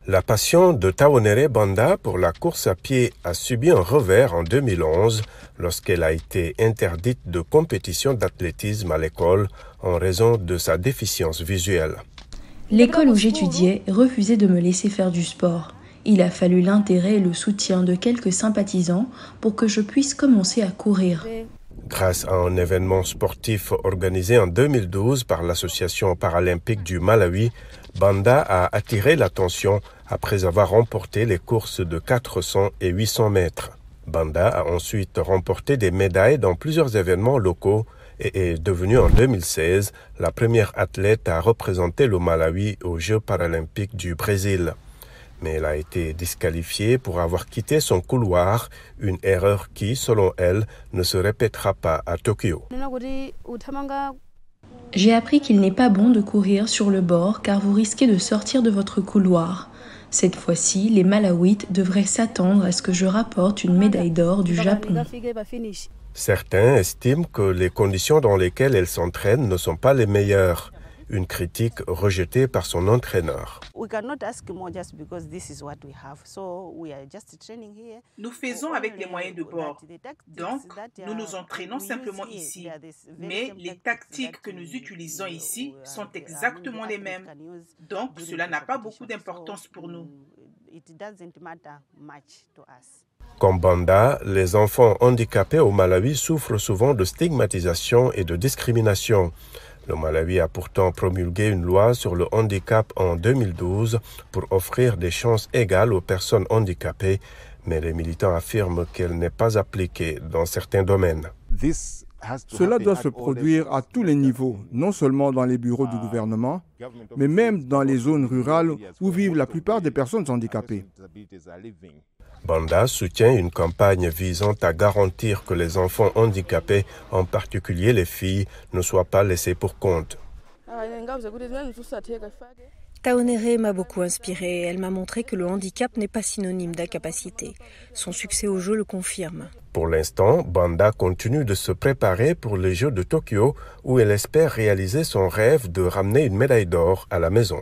La passion de Taonere Banda pour la course à pied a subi un revers en 2011 lorsqu'elle a été interdite de compétition d'athlétisme à l'école en raison de sa déficience visuelle. L'école où j'étudiais refusait de me laisser faire du sport. Il a fallu l'intérêt et le soutien de quelques sympathisants pour que je puisse commencer à courir. Grâce à un événement sportif organisé en 2012 par l'Association paralympique du Malawi, Banda a attiré l'attention après avoir remporté les courses de 400 et 800 mètres. Banda a ensuite remporté des médailles dans plusieurs événements locaux et est devenue en 2016 la première athlète à représenter le Malawi aux Jeux paralympiques du Brésil. Mais elle a été disqualifiée pour avoir quitté son couloir, une erreur qui, selon elle, ne se répétera pas à Tokyo. J'ai appris qu'il n'est pas bon de courir sur le bord car vous risquez de sortir de votre couloir. Cette fois-ci, les Malawites devraient s'attendre à ce que je rapporte une médaille d'or du Japon. Certains estiment que les conditions dans lesquelles elle s'entraîne ne sont pas les meilleures. Une critique rejetée par son entraîneur. Nous faisons avec les moyens de bord, donc nous nous entraînons simplement ici. Mais les tactiques que nous utilisons ici sont exactement les mêmes, donc cela n'a pas beaucoup d'importance pour nous. Comme Banda, les enfants handicapés au Malawi souffrent souvent de stigmatisation et de discrimination. Le Malawi a pourtant promulgué une loi sur le handicap en 2012 pour offrir des chances égales aux personnes handicapées, mais les militants affirment qu'elle n'est pas appliquée dans certains domaines. Cela doit se produire à tous les niveaux, non seulement dans les bureaux du gouvernement, mais même dans les zones rurales où vivent la plupart des personnes handicapées. Banda soutient une campagne visant à garantir que les enfants handicapés, en particulier les filles, ne soient pas laissés pour compte. Taonere m'a beaucoup inspirée. Elle m'a montré que le handicap n'est pas synonyme d'incapacité. Son succès aux Jeux le confirme. Pour l'instant, Banda continue de se préparer pour les Jeux de Tokyo où elle espère réaliser son rêve de ramener une médaille d'or à la maison.